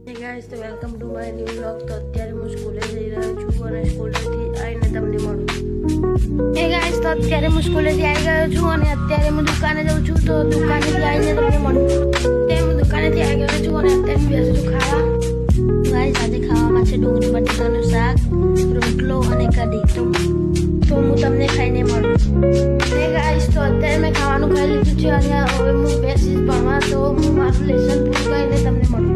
Hey guys, તો welcome to my new vlog. તો અત્યારે હું સ્કૂલે જઈ રહ્યો છું અને સ્કૂલેથી આવીને તમને મળું. હે ગાઈસ, તો અત્યારે હું સ્કૂલેથી આવી ગયો છું અને અત્યારે હું દુકાને જાઉં છું. તો દુકાનેથી આવીને તમને મળું. હું દુકાનેથી આવી ગયો છું અને અત્યારે બેસું છું ખાવા. ગાઈસ, આજે ખાવામાં છે ડુંગળી બટાકાનું શાક, રોટલો અને કઢી. તો હું તમને ખાઈને મળું. હે ગાઈસ, તો અત્યારે મેં ખાવાનું ખાઈ લીધું છે અને હવે હું બેસીશ ભણવા. તો હું મારું લેસન પૂરું કરીને તમને મળું.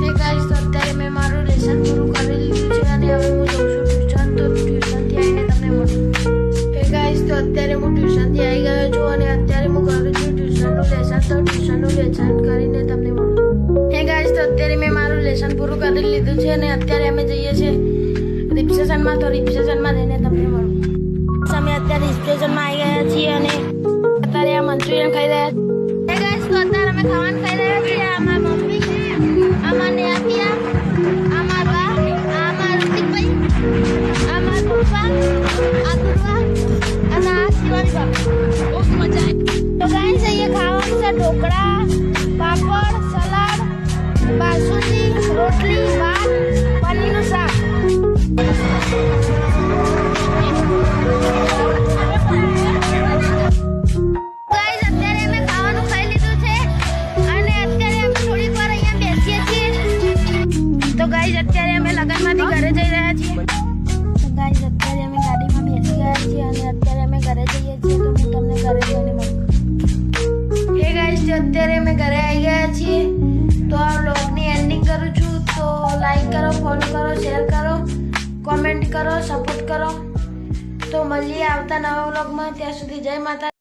હે ગાઈસ, તો અત્યારે મેં મારું લેસન પૂરું કરી લીધું છે અને હવે હું જઉં છું ટ્યુશન. તો ટ્યુશનથી આવીને તમને મળું. હે ગાઈસ, તો અત્યારે હું ટ્યુશનથી આવી ગયો છું અને અત્યારે હું કરું છું ટ્યુશનનું લેસન. તો ટ્યુશનનું લેસન કરીને તમને મળું. હે ગાઈસ, તો અત્યારે મેં મારું લેસન પૂરું કરી લીધું છે અને અત્યારે અમે જઈએ છીએ રિસેપ્શનમાં. તો રિસેપ્શનમાં જઈને તમને મળું. અમે અત્યારે રિસેપ્શનમાં આવી ગયા છીએ અને અત્યારે આ મંચુરિયન ખાઈ રહ્યા છીએ. હે ગાઈસ, તો અત્યારે અમે ખાવાનું ખાઈ રહ્યા છીએ. અમારા મમ્મી છે, અમારે આપિયા, અમારા અમારા ઋતિકભાઈ, અમારા પપ્પા, આ દુર્વા અને આ શિવાની ભાભી. બહુ મજા આવી. તો ગાઈસ, અહીંયા ખાવાનું છે ઢોકળા, પાપડ, સલાડ, બાસુંદી, રોટલી, ભાત, પનીરનું શાક. તો ગાઈસ, અત્યારે અમે લગનમાંથી ઘરે જઈ રહ્યા છીએ. તો ગાઈસ, અત્યારે અમે ગાડીમાં બેસી ગયા છીએ અને અત્યારે અમે ઘરે જઈએ છીએ. તો હું તમને ઘરે જઈને મળું. હે ગાઈસ, અત્યારે અમે ઘરે આવી ગયા છીએ. તો આ વ્લોગની એન્ડિંગ કરું છું. તો લાઈક કરો, ફોલો કરો, શેર કરો, કોમેન્ટ કરો, સપોર્ટ કરો. તો મળીએ આવતા નવા વ્લોગમાં. ત્યાં સુધી જય માતા.